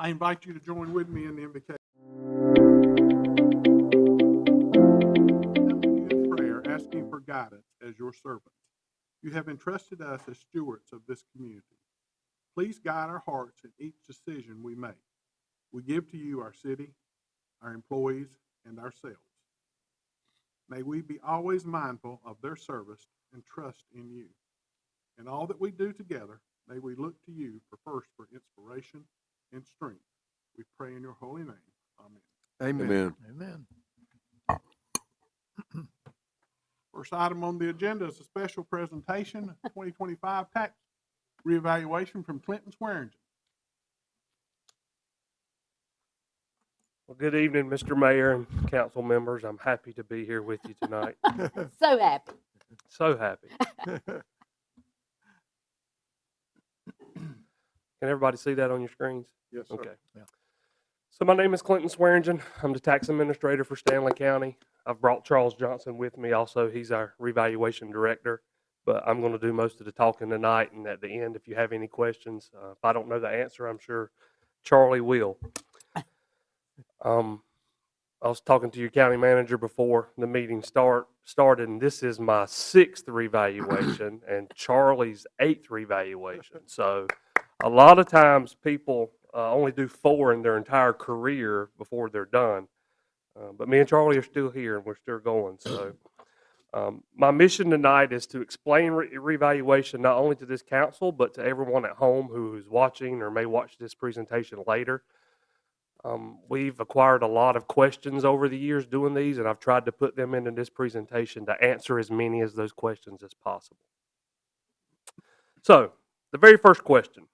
I invite you to join with me in the invocation. In prayer, asking for guidance as your servants. You have entrusted us as stewards of this community. Please guide our hearts in each decision we make. We give to you our city, our employees, and ourselves. May we be always mindful of their service and trust in you. In all that we do together, may we look to you for inspiration and strength. We pray in your holy name. Amen. Amen. Amen. First item on the agenda is a special presentation, 2025 tax reevaluation from Clinton Swearingen. Well, good evening, Mr. Mayor and council members. I'm happy to be here with you tonight. So happy. So happy. Can everybody see that on your screens? Yes, sir. Okay. Yeah. So my name is Clinton Swearingen. I'm the tax administrator for Stanley County. I've brought Charles Johnson with me also. He's our revaluation director. But I'm going to do most of the talking tonight, and at the end, if you have any questions, if I don't know the answer, I'm sure Charlie will. I was talking to your county manager before the meeting started, and this is my 6th revaluation and Charlie's 8th revaluation. So a lot of times people only do 4 in their entire career before they're done. But me and Charlie are still here, and we're still going. So my mission tonight is to explain revaluation not only to this council, but to everyone at home who is watching or may watch this presentation later. We've acquired a lot of questions over the years doing these, and I've tried to put them into this presentation to answer as many of those questions as possible. So, the very first question,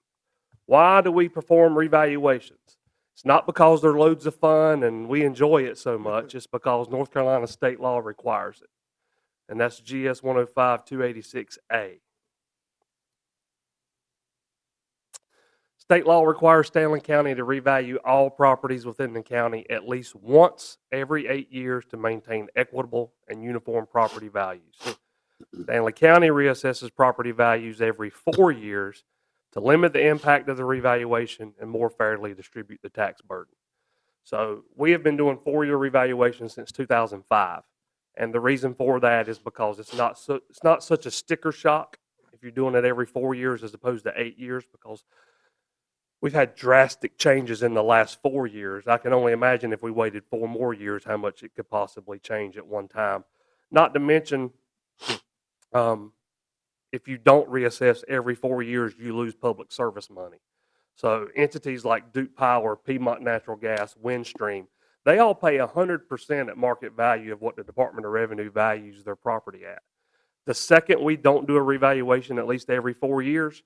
why do we perform revaluations? It's not because they're loads of fun and we enjoy it so much, it's because North Carolina state law requires it. And that's GS 105-286A. State law requires Stanley County to revalue all properties within the county at least once every 8 years to maintain equitable and uniform property values. Stanley County reassesses property values every 4 years to limit the impact of the revaluation and more fairly distribute the tax burden. So we have been doing 4-year revaluation since 2005. And the reason for that is because it's not such a sticker shock if you're doing it every 4 years as opposed to 8 years, because we've had drastic changes in the last 4 years. I can only imagine if we waited 4 more years how much it could possibly change at one time. Not to mention, if you don't reassess every 4 years, you lose public service money. So entities like Duke Power, Piedmont Natural Gas, Windstream, they all pay 100% at market value of what the Department of Revenue values their property at. The second we don't do a revaluation at least every 4 years,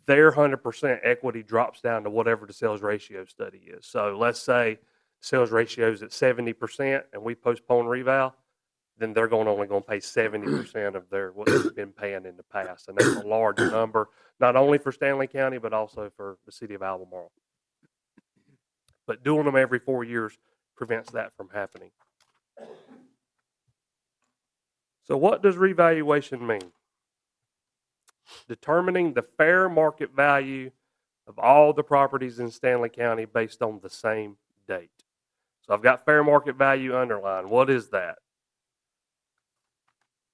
their 100% equity drops down to whatever the sales ratio study is. So let's say sales ratio is at 70% and we postpone reval, then they're only going to pay 70% of what they've been paying in the past. And that's a large number, not only for Stanley County, but also for the city of Albemarle. But doing them every 4 years prevents that from happening. So what does revaluation mean? Determining the fair market value of all the properties in Stanley County based on the same date. So I've got fair market value underlined. What is that?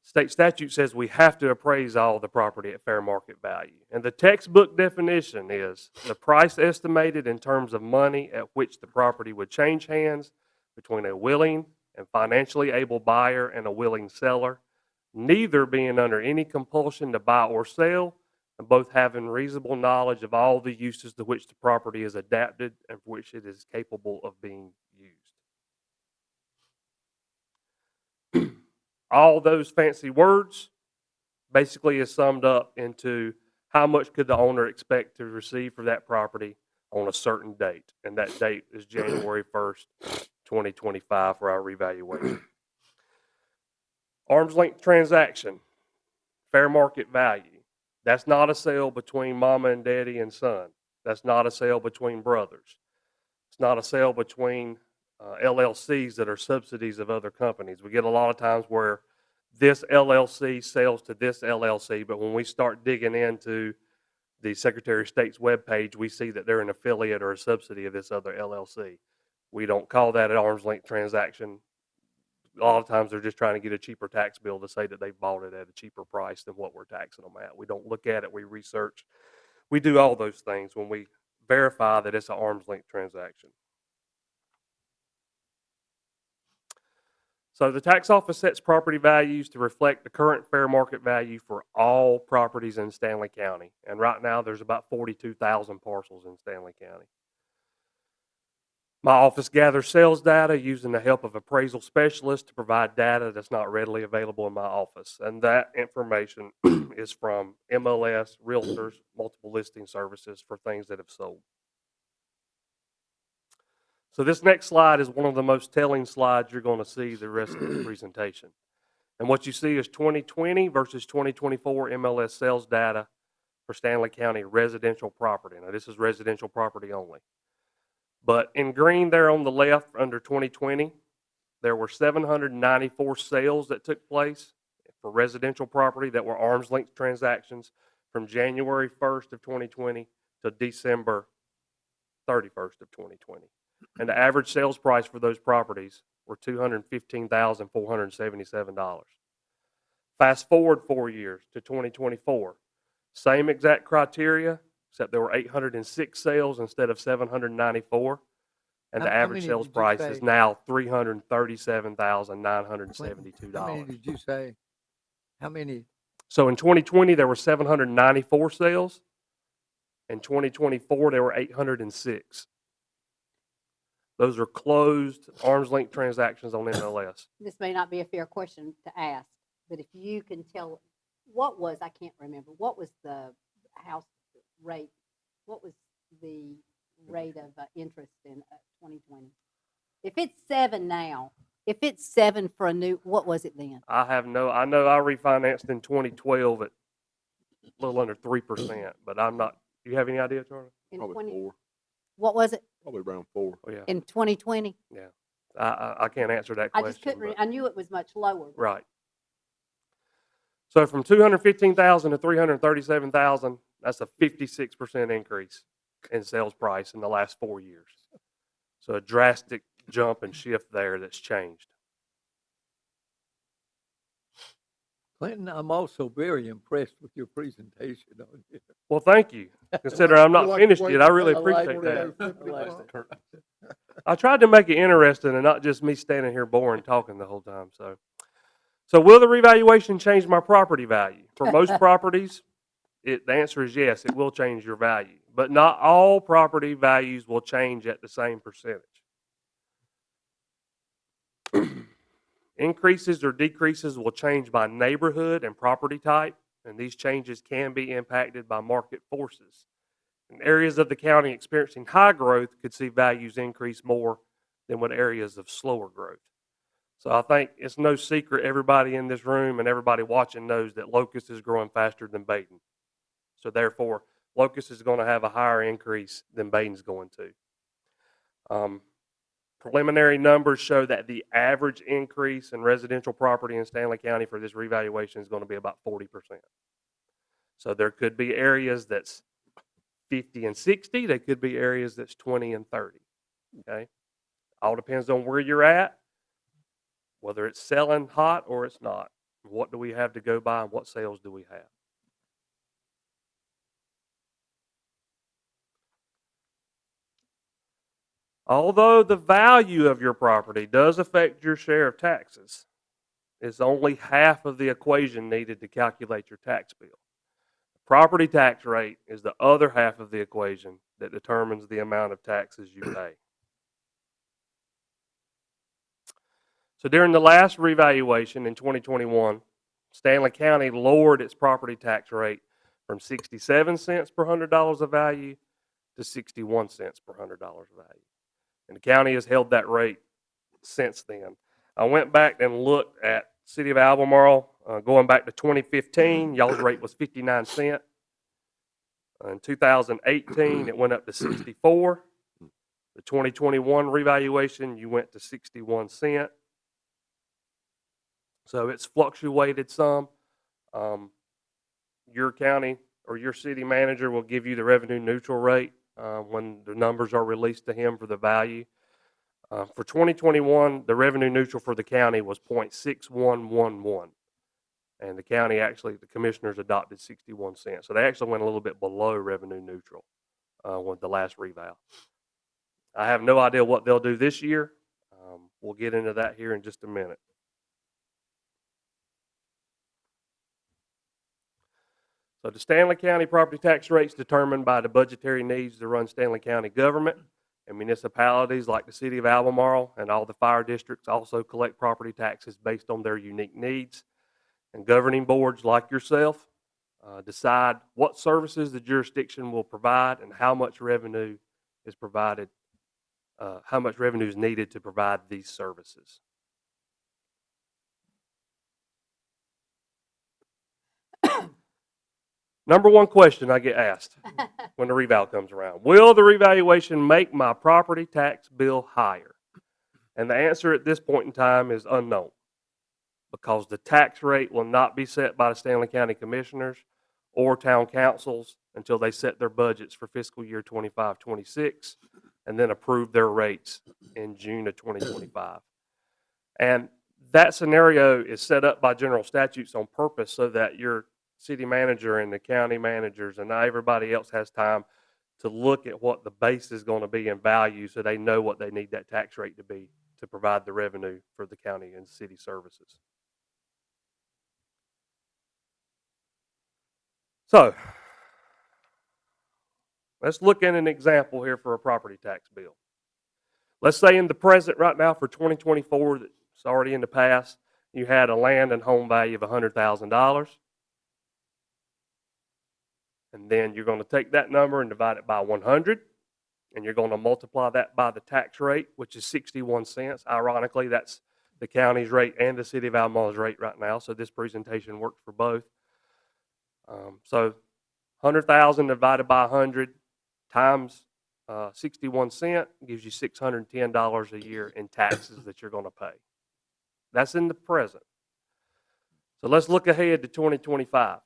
State statute says we have to appraise all the property at fair market value. And the textbook definition is the price estimated in terms of money at which the property would change hands between a willing and financially able buyer and a willing seller, neither being under any compulsion to buy or sell, and both having reasonable knowledge of all the uses to which the property is adapted and for which it is capable of being used. All those fancy words basically is summed up into how much could the owner expect to receive for that property on a certain date. And that date is January 1st, 2025 for our revaluation. Arm's length transaction, fair market value. That's not a sale between mama and daddy and son. That's not a sale between brothers. It's not a sale between LLCs that are subsidies of other companies. We get a lot of times where this LLC sells to this LLC, but when we start digging into the Secretary of State's webpage, we see that they're an affiliate or a subsidy of this other LLC. We don't call that an arm's length transaction. A lot of times they're just trying to get a cheaper tax bill to say that they bought it at a cheaper price than what we're taxing them at. We don't look at it, we research. We do all those things when we verify that it's an arm's length transaction. So the tax office sets property values to reflect the current fair market value for all properties in Stanley County. And right now there's about 42,000 parcels in Stanley County. My office gathers sales data using the help of appraisal specialists to provide data that's not readily available in my office. And that information is from MLS, realtors, multiple listing services for things that have sold. So this next slide is one of the most telling slides you're going to see the rest of the presentation. And what you see is 2020 versus 2024 MLS sales data for Stanley County residential property. Now this is residential property only. But in green there on the left under 2020, there were 794 sales that took place for residential property that were arm's length transactions from January 1st of 2020 to December 31st of 2020. And the average sales price for those properties were $215,477. Fast forward 4 years to 2024. Same exact criteria, except there were 806 sales instead of 794. And the How average many sales did you price say? is now $337,972. How many did you say? How many? So in 2020, there were 794 sales. In 2024, there were 806. Those are closed arm's length transactions on MLS. This may not be a fair question to ask, but if you can tell, I can't remember, what was the house rate? What was the rate of interest in 2020? If it's 7 now, if it's 7 for a new, what was it then? I know I refinanced in 2012 at a little under 3%, but I'm not, do you have any idea, Charlie? In Probably 20, 4, what was it probably around 4. Oh, yeah. in 2020? Yeah. I can't answer that I question. just couldn't, but- I knew it was much lower. but Right. So from 215,000 to 337,000, that's a 56% increase in sales price in the last 4 years. So a drastic jump and shift there that's changed. Clinton, I'm also very impressed with your presentation on here. Well, thank you. Considering I'm You not like finished the way yet, I really I like appreciate that. that. I like that. I tried to make it interesting and not just me standing here boring talking the whole time. So will the revaluation change my property value? For most properties, the answer is yes, it will change your value. But not all property values will change at the same percentage. Increases or decreases will change by neighborhood and property type, and these changes can be impacted by market forces. And areas of the county experiencing high growth could see values increase more than what areas of slower growth. So I think it's no secret everybody in this room and everybody watching knows that Locust is growing faster than Baden. So therefore, Locust is going to have a higher increase than Baden's going to. Preliminary numbers show that the average increase in residential property in Stanley County for this revaluation is going to be about 40%. So there could be areas that's 50 and 60. There could be areas that's 20 and 30. Okay? All depends on where you're at, whether it's selling hot or it's not. What do we have to go by and what sales do we have? Although the value of your property does affect your share of taxes, it's only half of the equation needed to calculate your tax bill. The property tax rate is the other half of the equation that determines the amount of taxes you pay. So during the last revaluation in 2021, Stanley County lowered its property tax rate from 67 cents per $100 of value to 61 cents per $100 of value. And the county has held that rate since then. I went back and looked at City of Albemarle, going back to 2015, y'all's rate was 59 cents. In 2018, it went up to 64. The 2021 revaluation, you went to 61 cents. So it's fluctuated some. Your county or your city manager will give you the revenue neutral rate when the numbers are released to him for the value. For 2021, the revenue neutral for the county was 0.6111. And the county actually, the commissioners adopted 61 cents. So they actually went a little bit below revenue neutral with the last reval. I have no idea what they'll do this year. We'll get into that here in just a minute. So the Stanley County property tax rate is determined by the budgetary needs to run Stanley County government, and municipalities like the city of Albemarle and all the fire districts also collect property taxes based on their unique needs. And governing boards like yourself decide what services the jurisdiction will provide and how much revenue is provided, how much revenue is needed to provide these services. Number one question I get asked when the reval comes around: will the revaluation make my property tax bill higher? And the answer at this point in time is unknown, because the tax rate will not be set by the Stanley County Commissioners or town councils until they set their budgets for fiscal year 25-26 and then approve their rates in June of 2025. And that scenario is set up by general statutes on purpose so that your city manager and the county managers and everybody else has time to look at what the base is going to be in value, so they know what they need that tax rate to be to provide the revenue for the county and city services. So let's look at an example here for a property tax bill. Let's say in the present right now for 2024, that's already in the past, you had a land and home value of $100,000. And then you're going to take that number and divide it by 100. And you're going to multiply that by the tax rate, which is 61 cents. Ironically, that's the county's rate and the city of Albemarle's rate right now. So this presentation works for both. So 100,000 divided by 100 times 61 cents gives you $610 a year in taxes that you're going to pay. That's in the present. So let's look ahead to 2025.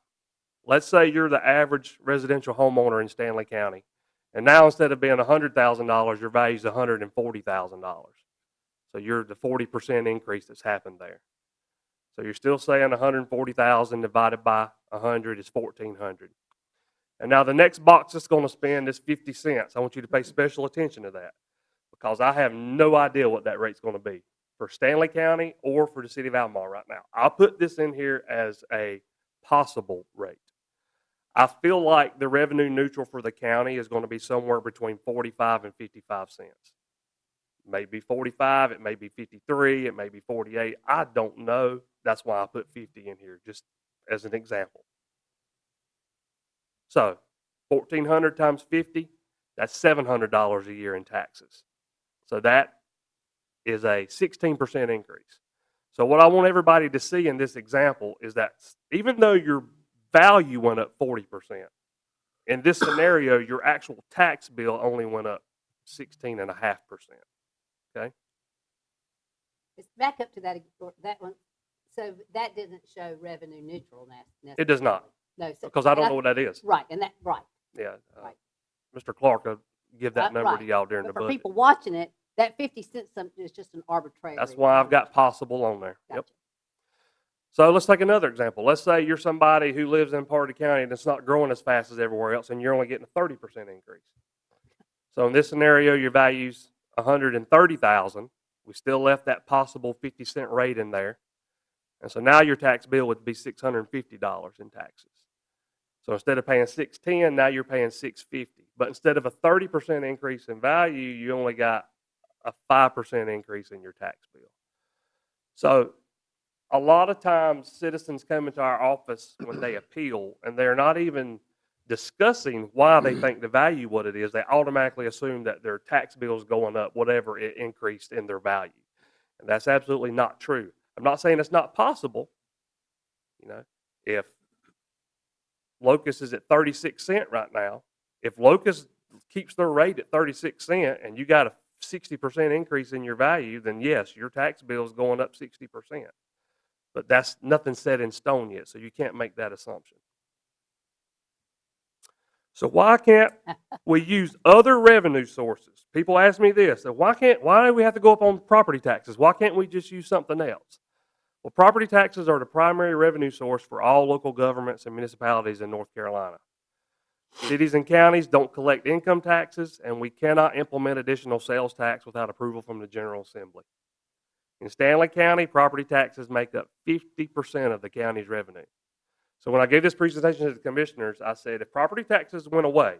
Let's say you're the average residential homeowner in Stanley County, and now instead of being $100,000, your value is $140,000. So you're the 40% increase that's happened there. So you're still saying 140,000 divided by 100 is 1,400. And now the next box that's going to spend is 50 cents. I want you to pay special attention to that, because I have no idea what that rate's going to be for Stanley County or for the city of Albemarle right now. I'll put this in here as a possible rate. I feel like the revenue neutral for the county is going to be somewhere between 45 and 55 cents. It may be 45, it may be 53, it may be 48. I don't know. That's why I put 50 in here, just as an example. So 1,400 times 50, that's $700 a year in taxes. So that is a 16% increase. So what I want everybody to see in this example is that even though your value went up 40%, in this scenario, your actual tax bill only went up 16.5%. Okay? It's back up to that one. So that doesn't show revenue neutral necessarily. It does not, No, so, because I don't know what that is. Right, and that right. Yeah. Right. Mr. Clark will give that number Right. to y'all during But the for budget. people watching it, that 50 cents is just an arbitrary. That's why I've got possible on there. Gotcha. Yep. So let's take another example. Let's say you're somebody who lives in part of the county that's not growing as fast as everywhere else, and you're only getting a 30% increase. So in this scenario, your value's $130,000. We still left that possible 50-cent rate in there. And so now your tax bill would be $650 in taxes. So instead of paying $610, now you're paying $650. But instead of a 30% increase in value, you only got a 5% increase in your tax bill. So a lot of times citizens come into our office when they appeal, and they're not even discussing why they think the value what it is. They automatically assume that their tax bill is going up, whatever it increased in their value. And that's absolutely not true. I'm not saying it's not possible. You know, if Locust is at 36 cents right now, if Locust keeps their rate at 36 cents and you got a 60% increase in your value, then yes, your tax bill is going up 60%. But that's nothing set in stone yet, so you can't make that assumption. So why can't we use other revenue sources? People ask me this, so why do we have to go up on property taxes? Why can't we just use something else? Well, property taxes are the primary revenue source for all local governments and municipalities in North Carolina. Cities and counties don't collect income taxes, and we cannot implement additional sales tax without approval from the General Assembly. In Stanley County, property taxes make up 50% of the county's revenue. So when I gave this presentation to the commissioners, I said if property taxes went away,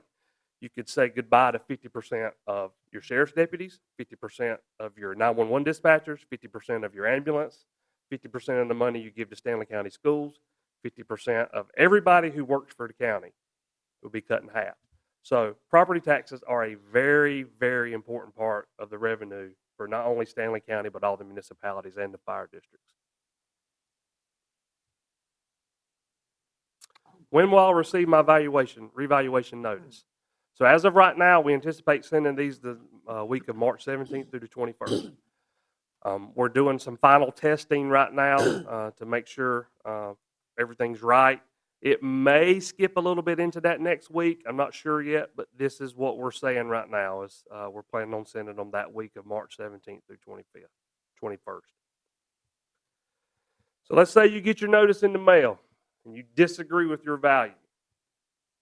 you could say goodbye to 50% of your sheriff's deputies, 50% of your 911 dispatchers, 50% of your ambulance, 50% of the money you give to Stanley County schools, 50% of everybody who works for the county will be cut in half. So property taxes are a very, very important part of the revenue for not only Stanley County, but all the municipalities and the fire districts. When will I receive my revaluation notice? So as of right now, we anticipate sending these the week of March 17th through the 21st. We're doing some final testing right now to make sure everything's right. It may skip a little bit into that next week. I'm not sure yet, but this is what we're saying right now is we're planning on sending them that week of March 17th through 21st. So let's say you get your notice in the mail and you disagree with your value.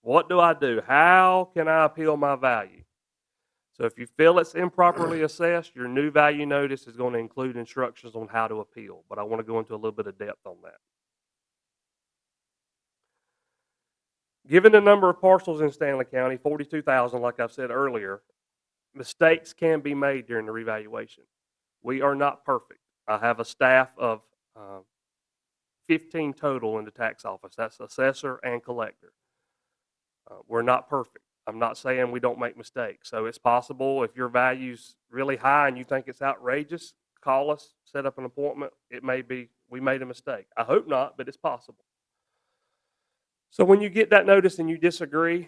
What do I do? How can I appeal my value? So if you feel it's improperly assessed, your new value notice is going to include instructions on how to appeal, but I want to go into a little bit of depth on that. Given the number of parcels in Stanley County, 42,000, like I've said earlier, mistakes can be made during the revaluation. We are not perfect. I have a staff of 15 total in the tax office. That's assessor and collector. We're not perfect. I'm not saying we don't make mistakes. So it's possible if your value's really high and you think it's outrageous, call us, set up an appointment. It may be we made a mistake. I hope not, but it's possible. So when you get that notice and you disagree,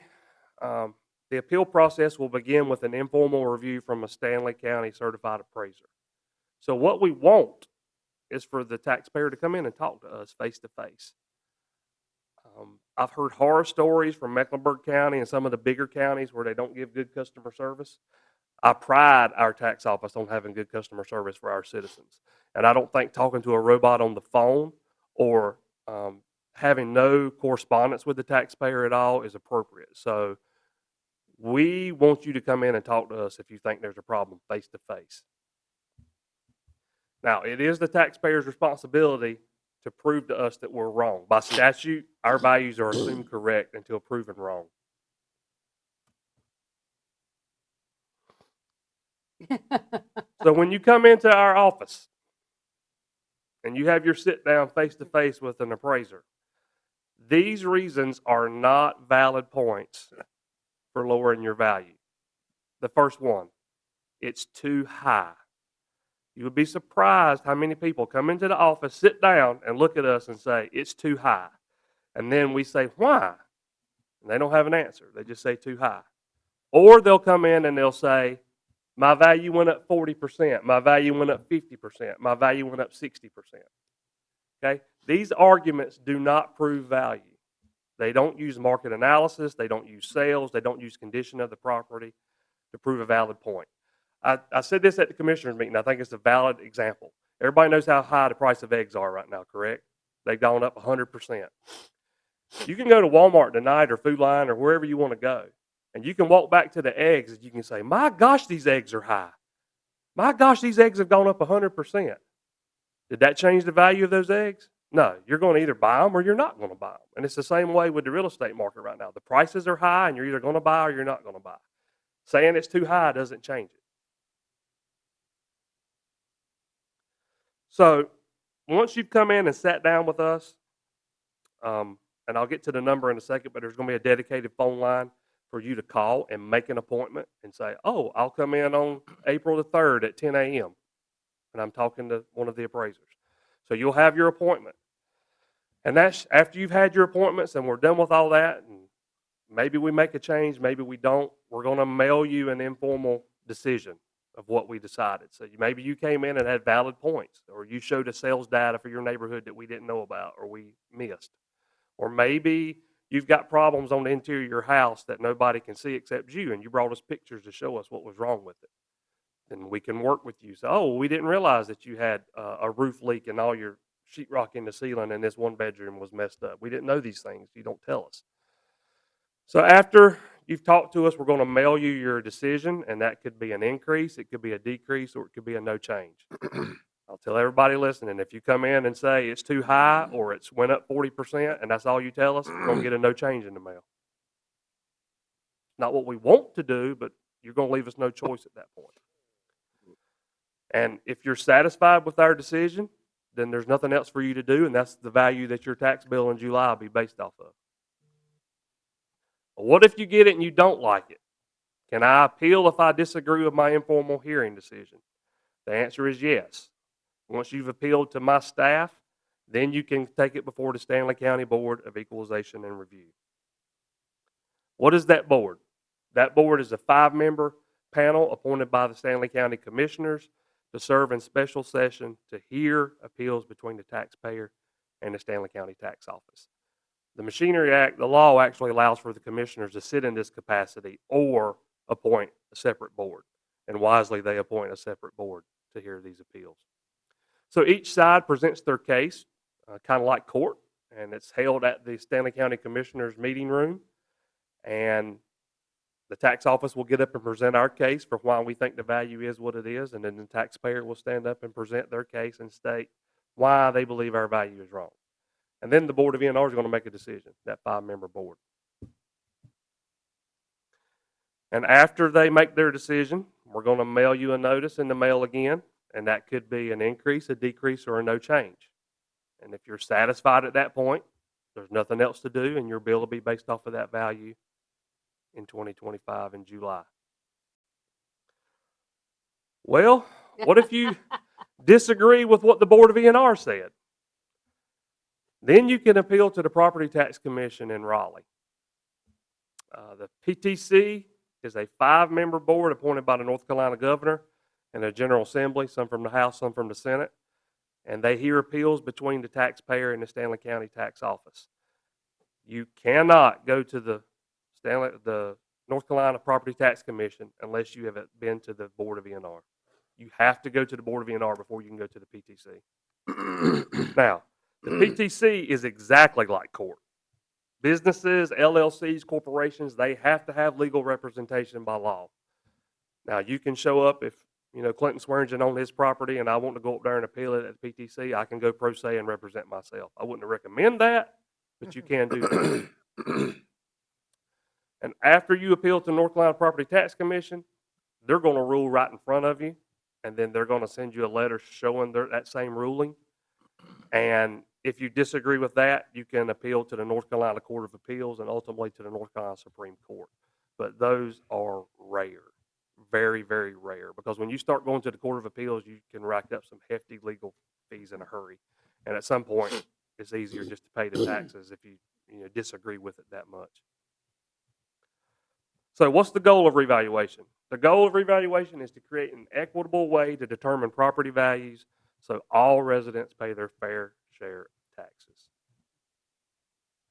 the appeal process will begin with an informal review from a Stanley County certified appraiser. So what we want is for the taxpayer to come in and talk to us face to face. I've heard horror stories from Mecklenburg County and some of the bigger counties where they don't give good customer service. I pride our tax office on having good customer service for our citizens. And I don't think talking to a robot on the phone or having no correspondence with the taxpayer at all is appropriate. So we want you to come in and talk to us if you think there's a problem face to face. Now, it is the taxpayer's responsibility to prove to us that we're wrong. By statute, our values are assumed correct until proven wrong. So when you come into our office and you have your sit down face to face with an appraiser, these reasons are not valid points for lowering your value. The first one, it's too high. You would be surprised how many people come into the office, sit down, and look at us and say, it's too high. And then we say, why? And they don't have an answer. They just say too high. Or they'll come in and they'll say, my value went up 40%. My value went up 50%. My value went up 60%. Okay? These arguments do not prove value. They don't use market analysis. They don't use sales. They don't use condition of the property to prove a valid point. I said this at the commissioners meeting. I think it's a valid example. Everybody knows how high the price of eggs are right now, correct? They've gone up 100%. You can go to Walmart tonight or Food Line or wherever you want to go, and you can walk back to the eggs and you can say, my gosh, these eggs are high. My gosh, these eggs have gone up 100%. Did that change the value of those eggs? No. You're going to either buy them or you're not going to buy them. And it's the same way with the real estate market right now. The prices are high and you're either going to buy or you're not going to buy. Saying it's too high doesn't change it. So once you've come in and sat down with us, and I'll get to the number in a second, but there's going to be a dedicated phone line for you to call and make an appointment and say, oh, I'll come in on April the 3rd at 10 a.m. and I'm talking to one of the appraisers. So you'll have your appointment. And that's after you've had your appointments and we're done with all that, and maybe we make a change, maybe we don't, we're going to mail you an informal decision of what we decided. So maybe you came in and had valid points, or you showed us sales data for your neighborhood that we didn't know about or we missed. Or maybe You've got problems on the interior of your house that nobody can see except you, and you brought us pictures to show us what was wrong with it. Then we can work with you. So, oh, we didn't realize that you had a roof leak and all your sheetrock in the ceiling and this one bedroom was messed up. We didn't know these things. You don't tell us. So after you've talked to us, we're going to mail you your decision, and that could be an increase, it could be a decrease, or it could be a no change. I'll tell everybody listening, if you come in and say it's too high or it's went up 40% and that's all you tell us, you're going to get a no change in the mail. Not what we want to do, but you're going to leave us no choice at that point. And if you're satisfied with our decision, then there's nothing else for you to do, and that's the value that your tax bill in July will be based off of. What if you get it and you don't like it? Can I appeal if I disagree with my informal hearing decision? The answer is yes. Once you've appealed to my staff, then you can take it before the Stanley County Board of Equalization and Review. What is that board? That board is a 5-member panel appointed by the Stanley County Commissioners to serve in special session to hear appeals between the taxpayer and the Stanley County Tax Office. The Machinery Act, the law actually allows for the commissioners to sit in this capacity or appoint a separate board. And wisely, they appoint a separate board to hear these appeals. So each side presents their case, kind of like court, and it's held at the Stanley County Commissioners meeting room. And the tax office will get up and present our case for why we think the value is what it is, and then the taxpayer will stand up and present their case and state why they believe our value is wrong. And then the Board of ENR is going to make a decision, that 5-member board. And after they make their decision, we're going to mail you a notice in the mail again, and that could be an increase, a decrease, or a no change. And if you're satisfied at that point, there's nothing else to do, and your bill will be based off of that value in 2025 in July. Well, what if you disagree with what the Board of ENR said? Then you can appeal to the Property Tax Commission in Raleigh. The PTC is a 5-member board appointed by the North Carolina governor and a General Assembly, some from the House, some from the Senate, and they hear appeals between the taxpayer and the Stanley County Tax Office. You cannot go to the North Carolina Property Tax Commission unless you have been to the Board of ENR. You have to go to the Board of ENR before you can go to the PTC. Now, the PTC is exactly like court. Businesses, LLCs, corporations, they have to have legal representation by law. Now, you can show up if, Clinton Swearingen on his property and I want to go up there and appeal it at the PTC, I can go pro se and represent myself. I wouldn't recommend that, but you can do that. And after you appeal to North Carolina Property Tax Commission, they're going to rule right in front of you, and then they're going to send you a letter showing that same ruling. And if you disagree with that, you can appeal to the North Carolina Court of Appeals and ultimately to the North Carolina Supreme Court. But those are rare, very, very rare, because when you start going to the Court of Appeals, you can rack up some hefty legal fees in a hurry. And at some point, it's easier just to pay the taxes if you disagree with it that much. So what's the goal of revaluation? The goal of revaluation is to create an equitable way to determine property values so all residents pay their fair share of taxes.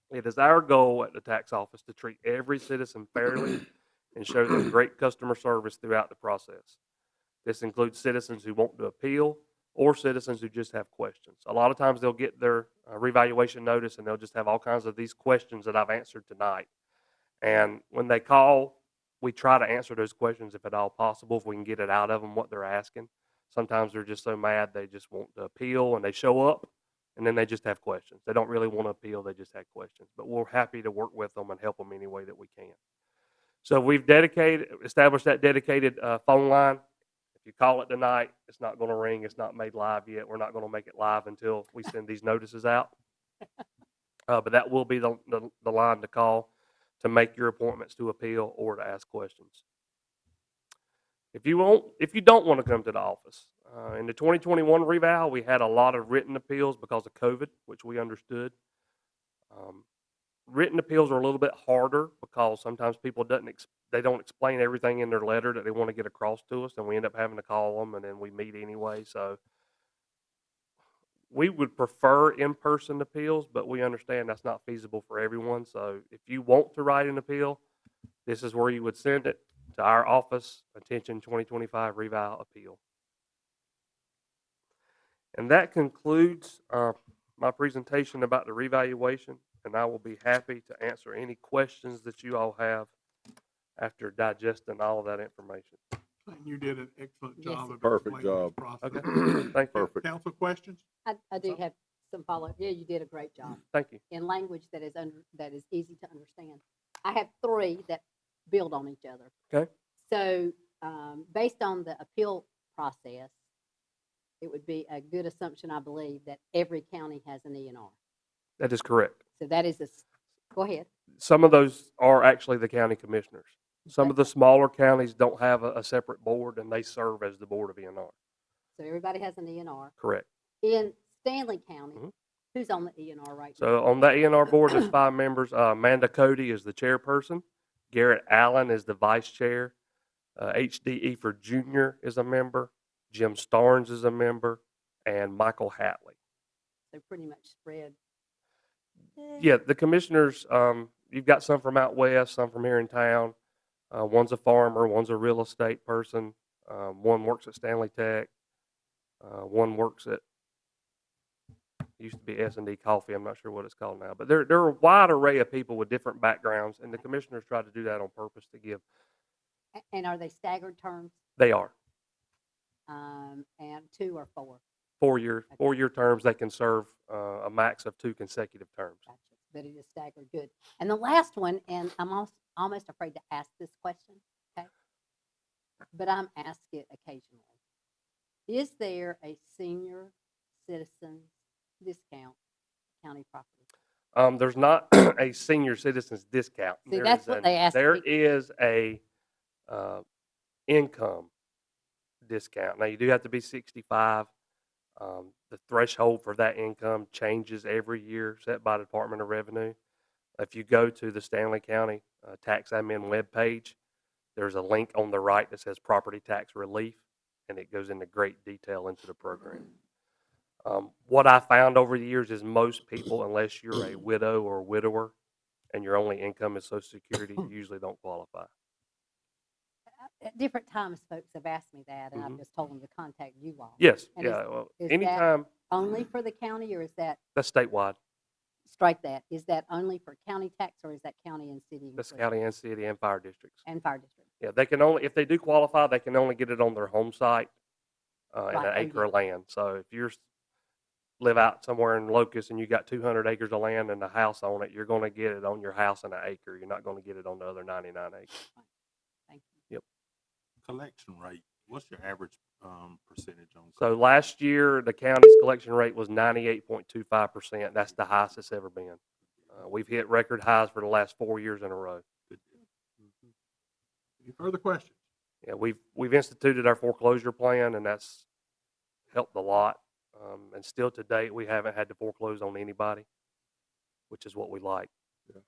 It is our goal at the tax office to treat every citizen fairly and show them great customer service throughout the process. This includes citizens who want to appeal or citizens who just have questions. A lot of times they'll get their revaluation notice and they'll just have all kinds of these questions that I've answered tonight. And when they call, we try to answer those questions if at all possible, if we can get it out of them what they're asking. Sometimes they're just so mad they just want to appeal and they show up and then they just have questions. They don't really want to appeal, they just have questions. But we're happy to work with them and help them any way that we can. So we've established that dedicated phone line. If you call it tonight, it's not going to ring. It's not made live yet. We're not going to make it live until we send these notices out. But that will be the line to call to make your appointments to appeal or to ask questions. If you don't want to come to the office, in the 2021 reval, we had a lot of written appeals because of COVID, which we understood. Written appeals are a little bit harder because sometimes people they don't explain everything in their letter that they want to get across to us, and we end up having to call them, and then we meet anyway. So We would prefer in-person appeals, but we understand that's not feasible for everyone. So if you want to write an appeal, this is where you would send it to our office, attention 2025 revow appeal. And that concludes my presentation about the revaluation, and I will be happy to answer any questions that you all have after digesting all of that information. And you did an excellent Yes, job sir. of Perfect explaining this job. process. Okay, thank you. Perfect. Council questions? I do have some follow-up. Yeah, you did a great job Thank you. in language that is easy to understand. I have three that build on each other. Okay. So, based on the appeal process, it would be a good assumption, I believe, that every county has an ENR. That is correct. So that is go ahead. Some of those are actually the county commissioners. Some of the smaller counties don't have a separate board, and they serve as the board of ENR. So everybody has an ENR. Correct. In Stanley County, Mhm. who's on the ENR right now? So on that ENR board, there's 5 members. Amanda Cody is the chairperson. Garrett Allen is the vice chair. H.D. Efer Jr. is a member. Jim Starnes is a member, and Michael Hatley. So pretty much spread. Yeah, the commissioners, you've got some from out west, some from here in town. One's a farmer, one's a real estate person. One works at Stanley Tech. One works at, used to be S&D Coffee. I'm not sure what it's called now. But there are a wide array of people with different backgrounds, and the commissioners try to do that on purpose to give. And are they staggered terms? They are And 2 or 4? 4-year terms. They can serve a max of 2 consecutive terms. Gotcha. But it is staggered. Good. And the last one, and I'm almost afraid to ask this question, okay? But I'm asked it occasionally. Is there a senior citizen discount county property? There's not a senior citizens discount. See, that's what they asked There me. is a income discount. Now, you do have to be 65. The threshold for that income changes every year, set by the Department of Revenue. If you go to the Stanley County Tax Admin webpage, there's a link on the right that says Property Tax Relief, and it goes into great detail into the program. What I found over the years is most people, unless you're a widow or widower and your only income is Social Security, you usually don't qualify. At different times, folks have asked me that, and I've Mhm. just told them to contact you all. Yes, And yeah. Well, is that anytime, only for the county, or is that, that's statewide. strike that, is that only for county tax, or is that county and city? That's included? county and city and fire districts. And fire district. Yeah, they can only, if they do qualify, they can only get it on their home site in Right, an oh, acre of yeah. land. So if you're live out somewhere in Locust and you got 200 acres of land and a house on it, you're going to get it on your house and an acre. You're not going to get it on the other 99 acres. Thank you. Collection rate, what's your average percentage on? So last year, the county's collection rate was 98.25%. That's the highest it's ever been. We've hit record highs for the last 4 years in a row. Any further questions? Yeah, we've instituted our foreclosure plan, and that's helped a lot. And still to date, we haven't had to foreclose on anybody, which is what we like. Good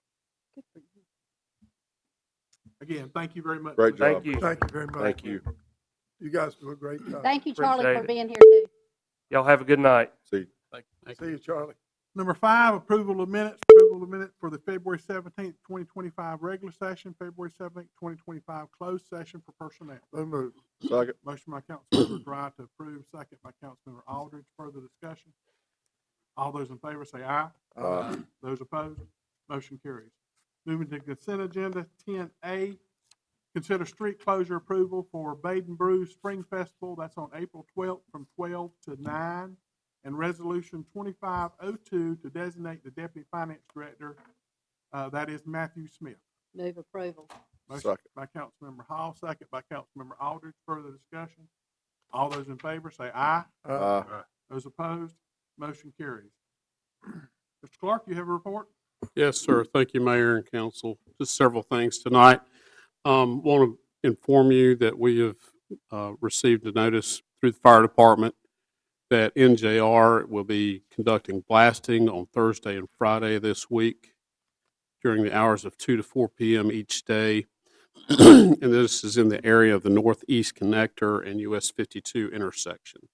for you. Again, thank you very much. Great for job. Thank you. Thank you very much. Thank you. You guys do a great job. Thank you, Charlie, for Appreciate it. being here too. Y'all have a good night. See, See you, Charlie. Number 5, approval of minutes for the February 17th, 2025 regular session, February 17th, 2025 closed session for personnel. So moved. second. Motion by Councilmember Dry to approve, second by Councilmember Aldridge. Further discussion? All those in favor say aye. Those opposed? Motion carries. Moving to consent agenda, 10A, consider street closure approval for Baden Brew Spring Festival. That's on April 12th from 12 to 9. And Resolution 2502 to designate the Deputy Finance Director, that is Matthew Smith. Move approval. Motion Second. by Councilmember Hall, second by Councilmember Aldridge. Further discussion? All those in favor say aye. Those opposed? Motion carries. Mr. Clark, you have a report? Yes, sir. Thank you, Mayor and Council. Just several things tonight. Want to inform you that we have received a notice through the fire department that NJR will be conducting blasting on Thursday and Friday this week during the hours of 2 to 4 p.m. each day. And this is in the area of the Northeast Connector and US 52 intersection.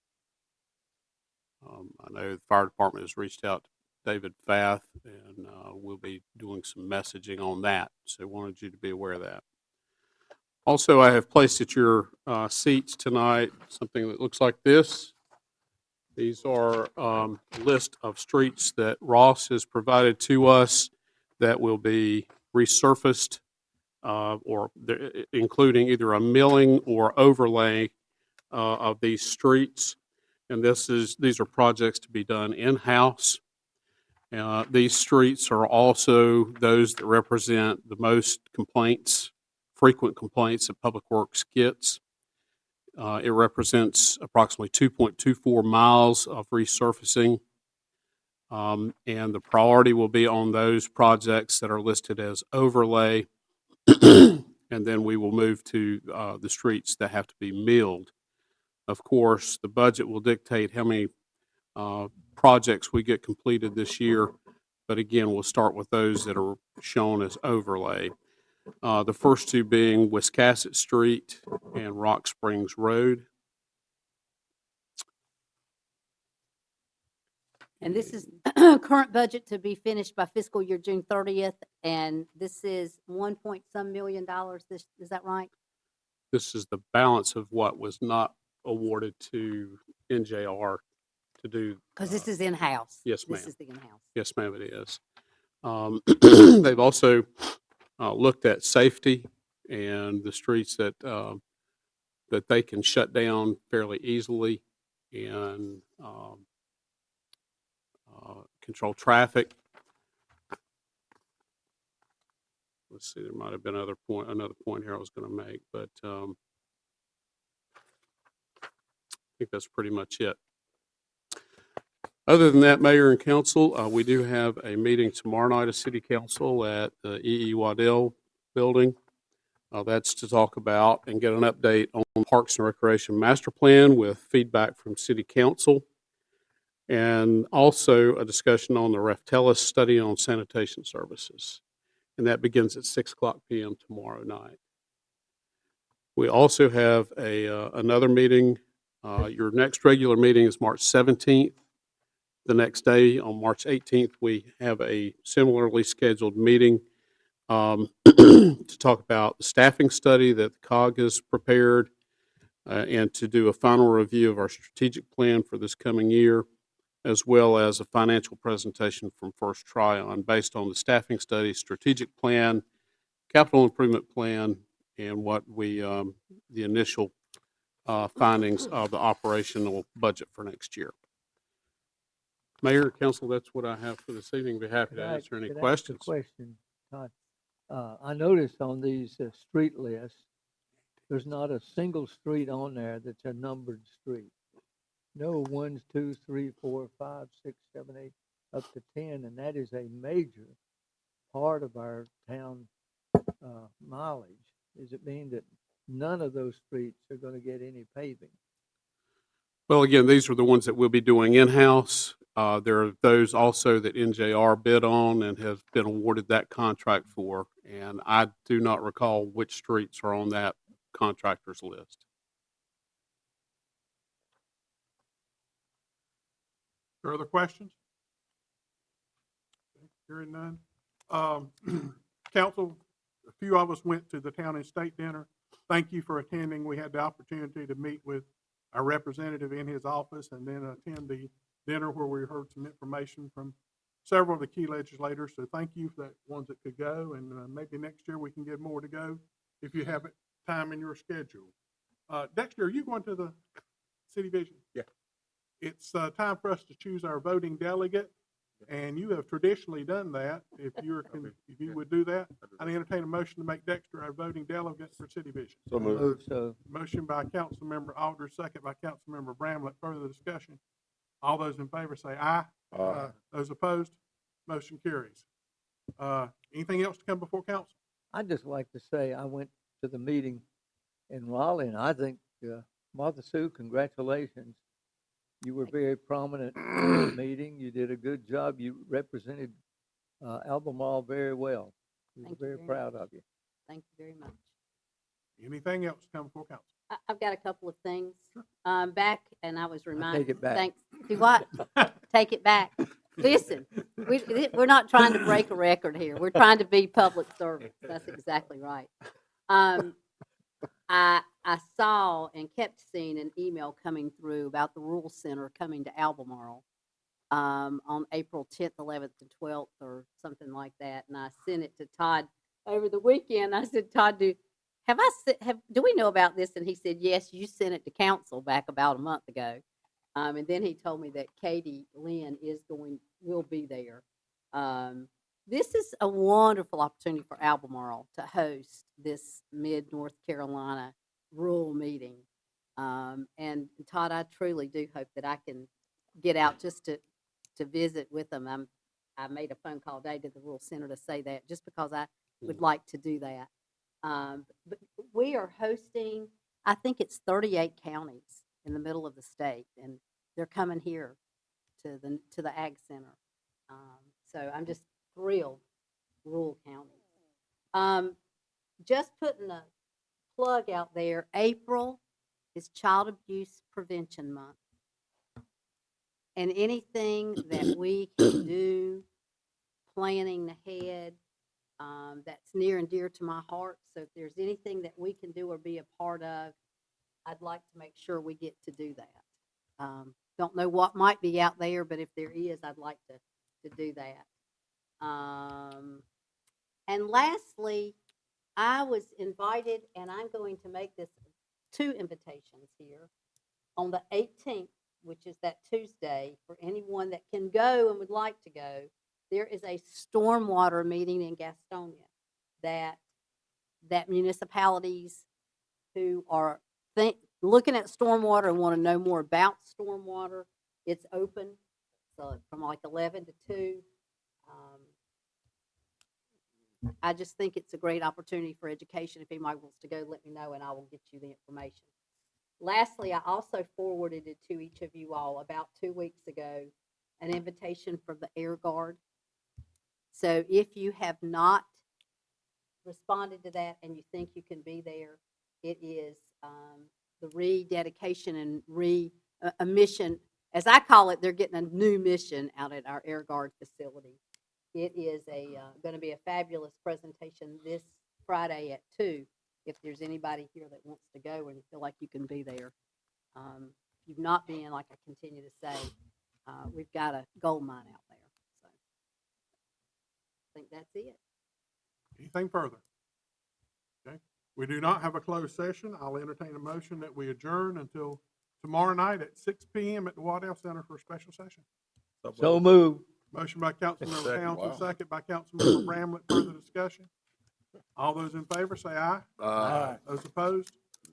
I know the fire department has reached out to David Fath, and we'll be doing some messaging on that. So wanted you to be aware of that. Also, I have placed at your seats tonight something that looks like this. These are a list of streets that Ross has provided to us that will be resurfaced, including either a milling or overlay of these streets. And these are projects to be done in-house. These streets are also those that represent the most frequent complaints that Public Works gets. It represents approximately 2.24 miles of resurfacing. And the priority will be on those projects that are listed as overlay. And then we will move to the streets that have to be milled. Of course, the budget will dictate how many projects we get completed this year. But again, we'll start with those that are shown as overlay. The first two being Wiscasset Street and Rock Springs Road. And this is current budget to be finished by fiscal year June 30th, and this is $1 million. Is that right? This is the balance of what was not awarded to NJR to do. Because this is in-house. Yes, ma'am. This is the in-house. Yes, ma'am, it is. They've also looked at safety and the streets that they can shut down fairly easily and control traffic. Let's see, there might have been another point here I was going to make, but I think that's pretty much it. Other than that, Mayor and Council, we do have a meeting tomorrow night of City Council at the E.E. Waddell Building. That's to talk about and get an update on Parks and Recreation Master Plan with feedback from City Council, and also a discussion on the Reftelis study on sanitation services. And that begins at 6 o'clock p.m. tomorrow night. We also have another meeting. Your next regular meeting is March 17th. The next day, on March 18th, we have a similarly scheduled meeting to talk about the staffing study that the COG has prepared and to do a final review of our strategic plan for this coming year, as well as a financial presentation from First Tryon based on the staffing study, strategic plan, capital improvement plan, and what the initial findings of the operational budget for next year. Mayor, Council, that's what I have for this evening. Be happy to answer any questions. Question, Todd. I noticed on these street lists, there's not a single street on there that's a numbered street. No 1, 2, 3, 4, 5, 6, 7, 8, up to 10, and that is a major part of our town mileage. Does it mean that none of those streets are going to get any paving? Well, again, these are the ones that we'll be doing in-house. There are those also that NJR bid on and have been awarded that contract for, and I do not recall which streets are on that contractor's list. Further questions? Hearing none. Council, a few of us went to the Town and State Dinner. Thank you for attending. We had the opportunity to meet with our representative in his office and then attend the dinner where we heard some information from several of the key legislators. So thank you for the ones that could go, and maybe next year we can get more to go if you have time in your schedule. Dexter, are you going to the City Vision? Yeah. It's time for us to choose our voting delegate, and you have traditionally done that. If you would do that, I'd entertain a motion to make Dexter our voting delegate for City Vision. So moved. So, Motion by Councilmember Alders, second by Councilmember Bramlett. Further discussion? All those in favor say aye. Aye. Those opposed? Motion carries. Anything else to come before council? I'd just like to say I went to the meeting in Raleigh, and I think, Martha Sue, congratulations. You were very prominent in the meeting. You did a good job. You represented Albemarle very well. We were Thank you very very proud much. of you. Thank you very much. Anything else come before council? I've got a couple of things. Sure. Back, and I was reminded. it back. Thanks. Do what? Take it back. Listen, we're not trying to break a record here. We're trying to be public servants. That's exactly right. I saw and kept seeing an email coming through about the Rural Center coming to Albemarle on April 10th, 11th, and 12th, or something like that. And I sent it to Todd over the weekend. I said, Todd, do we know about this? And he said, yes, you sent it to council back about a month ago. And then he told me that Katie Lynn will be there. This is a wonderful opportunity for Albemarle to host this Mid-North Carolina rural meeting. And Todd, I truly do hope that I can get out just to visit with them. I made a phone call today to the Rural Center to say that, just because I would like to do that. But we are hosting, I think it's 38 counties in the middle of the state, and they're coming here to the Ag Center. So I'm just thrilled, rural counties. Just putting a plug out there, April is Child Abuse Prevention Month. And anything that we can do, planning ahead, that's near and dear to my heart. So if there's anything that we can do or be a part of, I'd like to make sure we get to do that. Don't know what might be out there, but if there is, I'd like to do that. And lastly, I was invited, and I'm going to make this 2 invitations here. On the 18th, which is that Tuesday, for anyone that can go and would like to go, there is a stormwater meeting in Gastonia that municipalities who are looking at stormwater and want to know more about stormwater, it's open. So from like 11 to 2. I just think it's a great opportunity for education. If anybody wants to go, let me know and I will get you the information. Lastly, I also forwarded it to each of you all about 2 weeks ago, an invitation for the Air Guard. So if you have not responded to that and you think you can be there, it is the rededication and a mission, as I call it. They're getting a new mission out at our Air Guard facility. It is going to be a fabulous presentation this Friday at 2. If there's anybody here that wants to go and you feel like you can be there. If you've not been, like I continue to say, we've got a gold mine out there. So I think that's it. Anything further? Okay. We do not have a closed session. I'll entertain a motion that we adjourn until tomorrow night at 6 p.m. at the Waddell Center for a special session. So move. Motion by Councilmember Second. Townsend, Wow. second by Councilmember Bramlett. Further discussion? All those in favor say aye. Aye. Those opposed?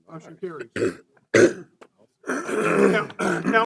Motion carries.